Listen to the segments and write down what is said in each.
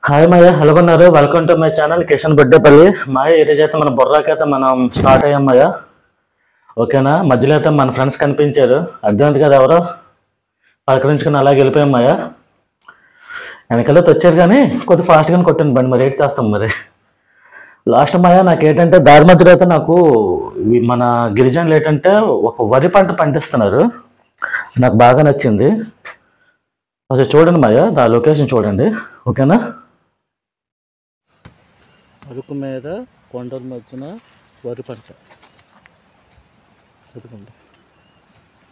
Hi మాయ ఎలాగొన్నారు? Welcome to my channel Kishan Boddepalli. మాయ ఈరోజు అయితే మన బుర్రాకైతే మనం స్టార్ట్ అయ్యాం మాయ. ఓకేనా? మధ్యలో అయితే మన ఫ్రెండ్స్ కనిపించారు, అర్థమైంది కదా ఎవరో, పలకరించుకుని అలాగే వెళ్ళిపోయాం మాయ. వెనకాలతో వచ్చారు కానీ కొద్దిగా ఫాస్ట్గానే కొట్టాను బండి, మరి ఏంటి చేస్తాం మరి. లాస్ట్ మాయ నాకేంటంటే దారి మధ్యలో అయితే నాకు మన గిరిజనులు ఏంటంటే ఒక వరి పంట పండిస్తున్నారు, నాకు బాగా నచ్చింది. అసలు చూడండి మాయ, ఆ లొకేషన్ చూడండి. ఓకేనా? అరుకు మీద కొండల మధ్యన వరి పంట చదువుకోండి,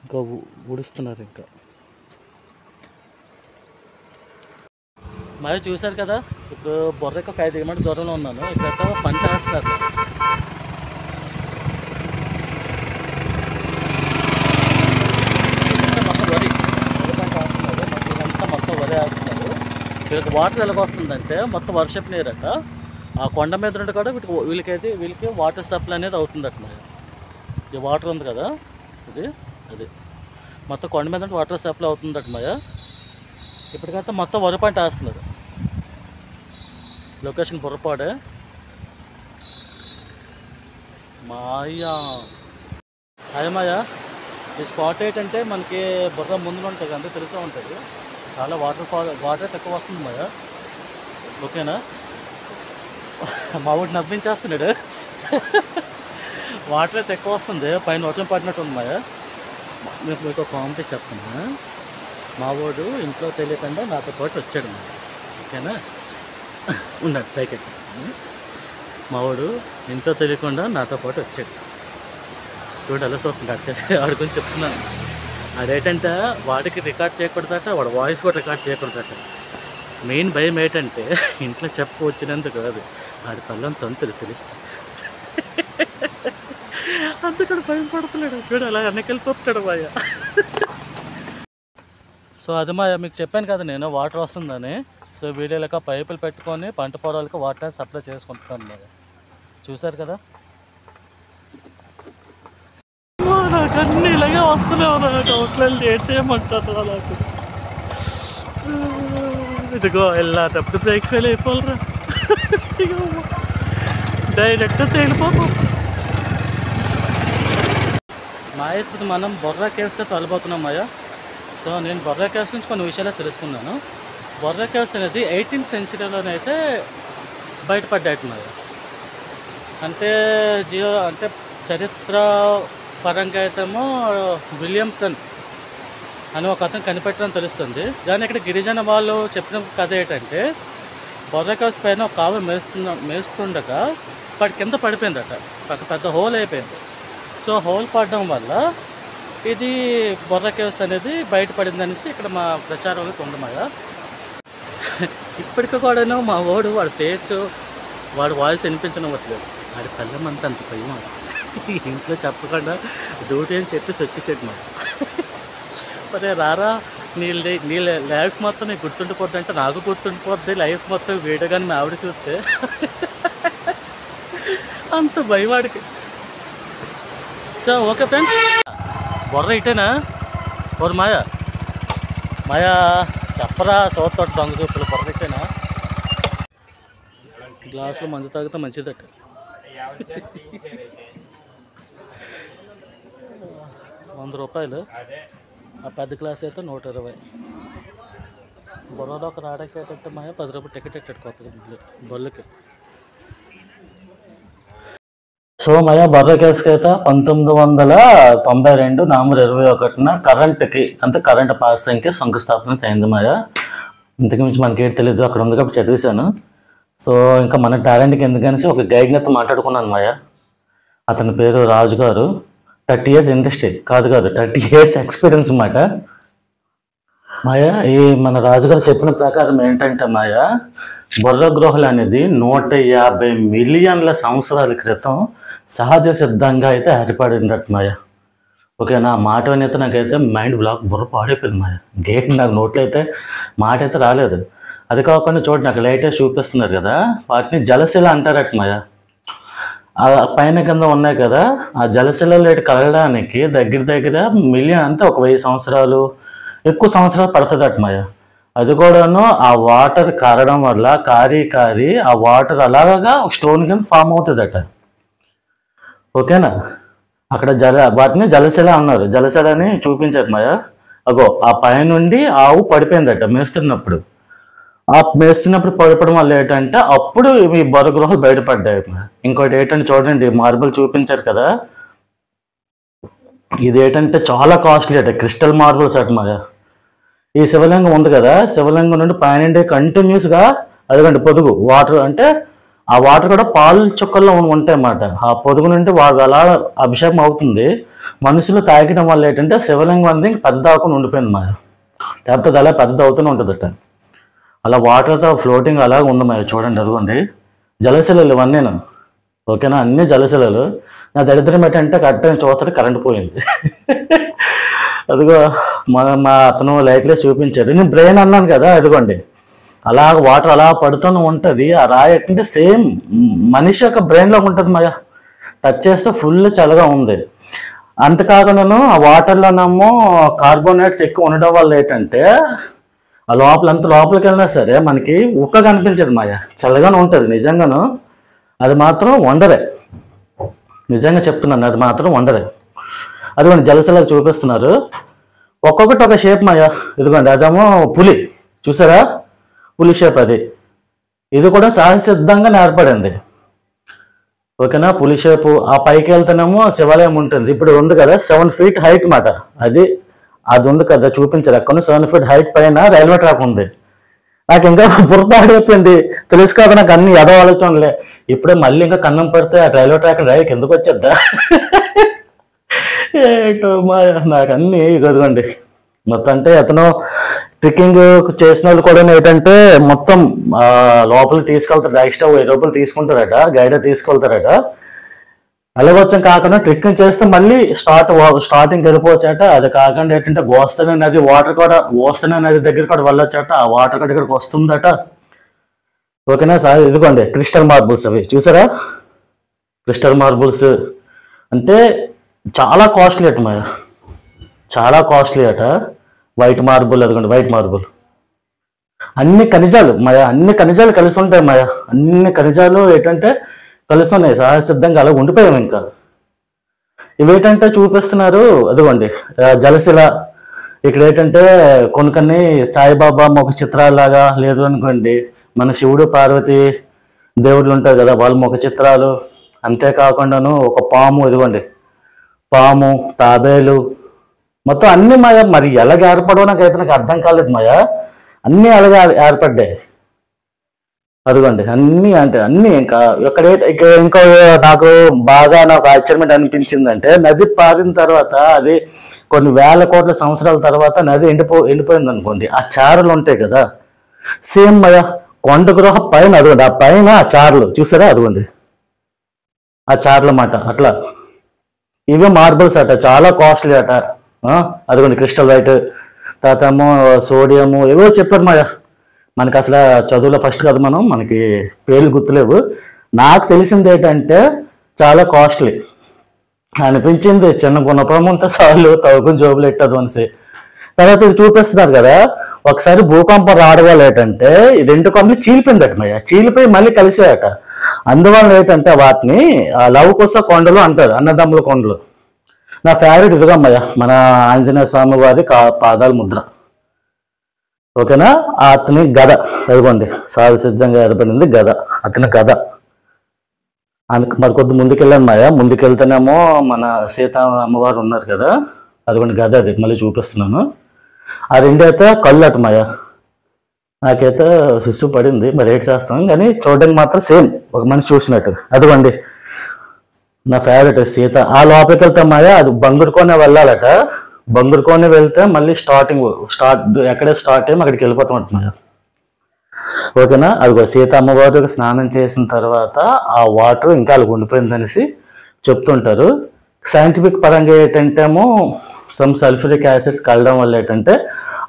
ఇంకా ఉడుస్తున్నారు. ఇంకా మరి చూశారు కదా, ఇప్పుడు బొర్రకి ఒక 5 కిలోమీటర్ దూరంలో ఉన్నాను. ఇక్కడ పంట వేస్తారు. మొత్తం వరి పంట వేస్తున్నారు, ఇదంతా మొత్తం వరి వేస్తున్నారు. వీళ్ళకి వాటర్ ఎలాగ వస్తుందంటే మొత్తం వర్షపు నీరట, ఆ కొండ మీద నుండి కూడా వీళ్ళకి వాటర్ సప్లై అనేది అవుతుందట. మరి ఈ వాటర్ ఉంది కదా, అది మొత్తం కొండ మీద నుండి వాటర్ సప్లై అవుతుందట మాయ. ఇప్పటికైతే మొత్తం వరి పంట వేస్తున్నారు. లొకేషన్ బుర్రపాడే మాయా. అదే మాయ, ఈ స్పాట్ ఏంటంటే మనకి బుర్ర ముందు ఉంటుంది అంటే తెలిసే ఉంటుంది, చాలా వాటర్ తక్కువ వస్తుంది మాయ. ఓకేనా? మా ఊటి నవ్వించేస్తున్నాడు, వాటర్ అయితే ఎక్కువ వస్తుంది, పైన వర్షం పడినట్టు ఉంది మాయ. మీకు కామెంట్ చెప్తున్నా, మా వాడు ఇంట్లో తెలియకుండా నాతో పాటు వచ్చాడు మా. ఓకేనా? ఉన్నాడు, పైకి ఎక్కిస్తాను. మా వాడు ఇంట్లో తెలియకుండా నాతో పాటు వచ్చాడు. చూడు అలా చూస్తుంది, వాడి గురించి చెప్తున్నాను. అదేంటంటే వాడికి రికార్డ్ చేయకూడదట, వాడు వాయిస్ కూడా రికార్డ్ చేయకూడదట. మెయిన్ భయం ఏంటంటే ఇంట్లో వచ్చినందుకు కాదు, ఆడి పళ్ళని తంతులు తెలుస్తుంది. అందుకని భయం పడుతున్నాడు. చూడు అలా వెనకెళ్ళిపోతున్నాడు మాయ. సో అది మాయ, మీకు చెప్పాను కదా నేను వాటర్ వస్తుందని. సో వీడియోలక పైపులు పెట్టుకొని పంట పొలాలకు వాటర్ సప్లై చేసుకుంటున్నాను మాయ. చూసారు కదా, నాకు అన్నీ ఇలాగే వస్తున్నావు, నాకు అవుట్లైన్ లేట్ చేయమంటారు నాకు. ఇదిగో వెళ్ళేటప్పుడు బ్రేక్ ఫెయిల్ అయిపోవాలరా, డైరెక్ట్ తేలిపోతాం మాయ. ఇప్పుడు మనం బొర్రా కేవ్స్గా వెళ్ళిపోతున్నాం మాయ. సో నేను బొర్రా కేవ్స్ నుంచి కొన్ని విషయాలు తెలుసుకున్నాను. బొర్రా కేవ్స్ అనేది 18th సెంచరీలోనైతే బయటపడ్డాయి మాయ. అంటే చరిత్ర పరంగా అయితేమో విలియమ్సన్ అని ఒక అతను కనిపెట్టడం తెలుస్తుంది. కానీ ఇక్కడ గిరిజన వాళ్ళు చెప్పిన కథ ఏంటంటే బొర్రా కేవ్స్ పైన ఒక ఆవు మేస్తుండగా వాటి కింద పడిపోయిందట, ఒక పెద్ద హోల్ అయిపోయింది. సో హోల్ పడడం వల్ల ఇది బొర్రా కేవ్స్ అనేది బయటపడింది అనేసి ఇక్కడ మా ప్రచారంలో ఉండమాయ. ఇప్పటికి కూడాను మా వాడి ఫేస్, వాడి వాయిస్ వినిపించనవట్లేదు. వాడి పల్లెం అంతా అంత భయం. ఇంట్లో చెప్పకుండా డ్యూటీ అని చెప్పేసి వచ్చేసేది మా. మరి రారా, నీ లైఫ్ మొత్తం నీకు గుర్తుండిపోద్ది అంటే నాకు గుర్తుండిపోద్ది లైఫ్ మొత్తం వీడియో కానీ మా ఆవిడ చూస్తే. అంత భయవాడికి. సో ఓకే ఫ్రెండ్స్, బొర్ర ఇటేనా? ఓరు మాయా చెప్పరా, సోతోట దొంగ చూపులు, బొర్ర ఇటేనా? గ్లాసులో మందు తాగితే మంచిదట. ₹100, ఆ పెద్ద గ్లాస్ అయితే 120. బొర్రలో ఒక రాడకి ఏంటంటే మాయ ₹10 టికెట్ ఎట్టాడు కొత్తగా బొల్లకి. సో మాయ బొర్రా కేవ్స్కి అయితే 1992 నవంబర్ 21న కరెంట్కి అంటే కరెంట్ పాసింగ్కి శంకుస్థాపన అయింది మాయ. ఇంతకు మించి మనకేం తెలియదు, అక్కడ ఉంది కాబట్టి చదివేశాను. సో ఇంకా మన టాలెంట్కి ఎందుకనేసి ఒక గైడ్నెతో మాట్లాడుకున్నాను మాయ. అతని పేరు రాజు గారు. 30 years ఇండస్ట్రీ కాదు 30 years ఎక్స్పీరియన్స్ అన్నమాట మాయ. ఈ మన రాజుగారు చెప్పిన ప్రకారం ఏంటంటే మాయ, బొర్రా గుహలు అనేది 150 మిలియన్ల సంవత్సరాల క్రితం సహజ సిద్ధంగా అయితే ఏర్పడిందట మాయ. ఓకేనా? మాట అనేది నాకైతే మైండ్ బ్లాక్, బుర్ర పాడైపోయింది మాయ. గేట్ నాకు నోట్లో అయితే మాట అయితే రాలేదు. అది కాకుండా చూడండి, నాకు లైటేసి చూపిస్తున్నారు కదా, వాటిని జలశిల అంటారట మాయ. ఆ పైన కింద ఉన్నాయి కదా, ఆ జలశిలలో కలగడానికి దగ్గర మిలియన్ అంటే ఒక 1000 సంవత్సరాలు ఎక్కువ సంవత్సరాలు పడుతుందట మాయ. అది కూడాను ఆ వాటర్ కారడం వల్ల కారి ఆ వాటర్ అలాగా స్టోన్ కింద ఫామ్ అవుతుందట. ఓకేనా? అక్కడ వాటిని జలశిల అన్నారు. జలశిల అని చూపించారు మాయా. అగో ఆ పైనుండి ఆవు పడిపోయిందట మేస్తున్నప్పుడు. ఆ మేస్తున్నప్పుడు పడిపోవడం వల్ల ఏంటంటే అప్పుడు ఈ బొరగృహలు బయటపడ్డాయి. ఇంకోటి ఏంటంటే చూడండి, మార్బుల్ చూపించారు కదా, ఇది ఏంటంటే చాలా కాస్ట్లీ అట, క్రిస్టల్ మార్బుల్స్ అట మాయా. ఈ శివలింగం ఉంది కదా, శివలింగం నుండి పైన కంటిన్యూస్గా అదిగండి పొదుగు వాటర్, అంటే ఆ వాటర్ కూడా పాలు చుక్కల్లో ఉంటాయి అన్నమాట. ఆ పొదుగు నుండి వాడు అలా అభిషేకం అవుతుంది. మనుషులు తాగడం వల్ల ఏంటంటే శివలింగం అనేది పెద్ద అవ్వకుండా ఉండిపోయింది మాయ. లేకపోతే అలా పెద్ద అవుతూనే ఉంటుందట. అలా వాటర్తో ఫ్లోటింగ్ అలాగ ఉంది మాయ. చూడండి అదిగోండి జలశిలలు ఇవన్నీ. ఓకేనా? అన్ని జలశిలలు. నా దరిద్రం ఏంటంటే కరెక్ట్గా చూస్తే కరెంట్ పోయింది. అదిగో మా అతను లైట్లో చూపించారు. నేను బ్రెయిన్ అన్నాను కదా, అదిగోండి అలా వాటర్ అలా పడుతూనే ఉంటుంది. ఆ రాయి అంటే సేమ్ మనిషి యొక్క బ్రెయిన్లో ఉంటుంది మాయ. టచ్ చేస్తే ఫుల్ చల్లగా ఉంది. అంతకాకుండాను ఆ వాటర్లోనేమో కార్బోనేట్స్ ఎక్కువ ఉండడం వల్ల ఏంటంటే ఆ లోపలంత లోపలికి వెళ్ళినా సరే మనకి ఉక్క కనిపించదు మాయ. చల్లగానే ఉంటుంది నిజంగాను. అది మాత్రం వండరే, నిజంగా చెప్తున్నాను, అది మాత్రం వండరే. అదిగోండి జలశిలకు చూపిస్తున్నారు. ఒక్కొక్కటి ఒక షేప్ మాయ. ఇదిగోండి అదేమో పులి, చూసారా? పులి షేప్ అది. ఇది కూడా సహజసిద్ధంగా ఏర్పడింది. ఓకేనా? పులి షేపు. ఆ పైకి వెళ్తేనేమో శివాలయం ఉంటుంది. ఇప్పుడు ఉంది కదా 7 feet హైట్ మాట. అది ఉంది కదా చూపించారు. అక్కడ 7 feet హైట్ పైన రైల్వే ట్రాక్ ఉంది. నాకు ఇంకా పొరపాడైపోయింది. తెలుసు కదా నాకు అన్ని ఎదో ఆలోచనలే. ఇప్పుడే మళ్ళీ ఇంకా కన్నం పడితే ఆ రైల్వే ట్రాక్ రైలుకి ఎందుకు వచ్చేద్దా ఏటో మా నాకు అన్ని ఇదిగోండి మొత్తం. అంటే అతను ట్రెక్కింగ్ చేసిన వాళ్ళు కూడా ఏంటంటే మొత్తం లోపలికి తీసుకెళ్తారు. ఎక్స్ట్రా 1000 రూపాయలు తీసుకుంటారట, గైడ్ తీసుకెళ్తారట. అలాగొచ్చాం కాకుండా ట్రెక్కింగ్ చేస్తే మళ్ళీ స్టార్టింగ్ వెళ్ళిపోవచ్చట. అది కాకుండా ఏంటంటే గోస్తనే నది వాటర్ కూడా, గోస్తనే నది దగ్గర కూడా వెళ్ళొచ్చట. ఆ వాటర్ కూడా ఇక్కడికి వస్తుందట. ఓకేనా సార్? ఇదిగోండి క్రిస్టల్ మార్బుల్స్ అవి చూసారా? క్రిస్టల్ మార్బుల్స్ అంటే చాలా కాస్ట్లీ అట మాయ, చాలా కాస్ట్లీ అట. వైట్ మార్బుల్, అదిగోండి వైట్ మార్బుల్. అన్ని ఖనిజాలు మాయ, అన్ని ఖనిజాలు కలిసి ఉంటాయి మాయ. అన్ని ఖనిజాలు ఏంటంటే కలిసి ఉన్నాయి, సహజసిద్ధంగా అలా ఉండిపోయాం. ఇంకా ఇవేంటంటే చూపిస్తున్నారు. అదిగోండి జలశిల. ఇక్కడ ఏంటంటే కొన్ని సాయిబాబా ముఖ చిత్రాలాగా, లేదు అనుకోండి మన శివుడు పార్వతి దేవుళ్ళు ఉంటారు కదా వాళ్ళ ముఖ చిత్రాలు. అంతేకాకుండాను ఒక పాము, ఇదిగోండి పాము, తాబేలు, మొత్తం అన్ని మాయ. మరి ఎలాగ ఏర్పడో నాకైతే నాకు అర్థం కాలేదు మాయ. అన్నీ అలాగే ఏర్పడ్డాయి. అదిగోండి అన్నీ, అంటే అన్నీ. ఇంకా ఇంకో నాకు ఆశ్చర్యం అనిపించిందంటే నది పారిన తర్వాత, అది కొన్ని వేల కోట్ల సంవత్సరాల తర్వాత నది ఎండిపోయింది అనుకోండి. ఆ చారలు ఉంటాయి కదా సేమ్ మాయ. కొండ గృహ పైన అదిగోండి, ఆ పైన ఆ చారలు చూసారా? అదిగోండి ఆ చారలు మాట. అట్లా ఇవే మార్బుల్స్ అట, చాలా కాస్ట్లీ అట. అదిగోండి క్రిస్టల్ వైట్, తర్వాత ఏమో సోడియము, ఏవో చెప్పారు మాయ. మనకి అసలు చదువులో ఫస్ట్ కదా మనం, మనకి పేర్లు గుర్తులేవు. నాకు తెలిసింది ఏంటంటే చాలా కాస్ట్లీ అనిపించింది. చిన్న గుణపం ఉంటే చాలు తవ్వుకుని జోబులు ఎట్టదు అనేసి. తర్వాత ఇది చూపిస్తున్నారు కదా, ఒకసారి భూకంపం రావడం వల్ల ఏంటంటే ఈ 2 కొండలు చీలిపోయిందట మయ్య. చీలిపోయి మళ్ళీ కలిసాయట. అందువల్ల ఏంటంటే వాటిని లవకుశ కొండలు అంటారు, అన్నదమ్ముల కొండలు. నా ఫేవరెట్ ఇదిగా అమ్మయ్య, మన ఆంజనేయ స్వామి వారి పాదాల ముద్ర. ఓకేనా? అతని గద, అదిగోండి సహజసిద్ధంగా ఏర్పడింది గద, అతని గద. అందుకు మరి కొద్ది ముందుకెళ్ళాను మాయ. ముందుకెళ్తేనేమో మన సీతా అమ్మవారు ఉన్నారు కదా, అదిగోండి గద. అది మళ్ళీ చూపిస్తున్నాను. ఆ 2 అయితే కళ్ళు అటు మాయ. నాకైతే శిశు పడింది, మరి ఏడ్ చేస్తాను కానీ చూడడానికి మాత్రం సేమ్ ఒక మనిషి చూసినట్టు. అదిగోండి నా ఫేవరెట్ సీత. ఆ లోపలికి వెళ్తే మాయ అది బంగురుకొనే వెళ్ళాలట. బంగురుకొని వెళ్తే మళ్ళీ ఎక్కడే స్టార్ట్ అయ్యి అక్కడికి వెళ్ళిపోతాం అంటున్నా. ఓకేనా? అదిగో సీత అమ్మవారు స్నానం చేసిన తర్వాత ఆ వాటర్ ఇంకా అలా ఉండిపోయింది అనేసి చెప్తుంటారు. సైంటిఫిక్ పరంగా ఏంటంటేమో సల్ఫ్యూరిక్ యాసిడ్స్ కలడం వల్ల ఏంటంటే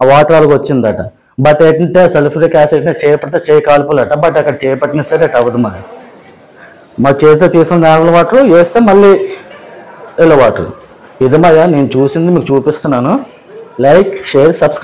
ఆ వాటర్ అలాగ వచ్చిందట. బట్ ఏంటంటే సల్ఫ్యూరిక్ యాసిడ్ని చేపడితే చేయి కాల్పులట. బట్ అక్కడ చేపట్టినా సరే అటు అవ్వదు మరి. మా చేతితో తీసుకున్న నార్మల్ వాటర్ వేస్తే మళ్ళీ ఇలా వాటర్. ఇది మాయ నేను చూసింది మీకు చూపిస్తున్నాను. Like, share, subscribe.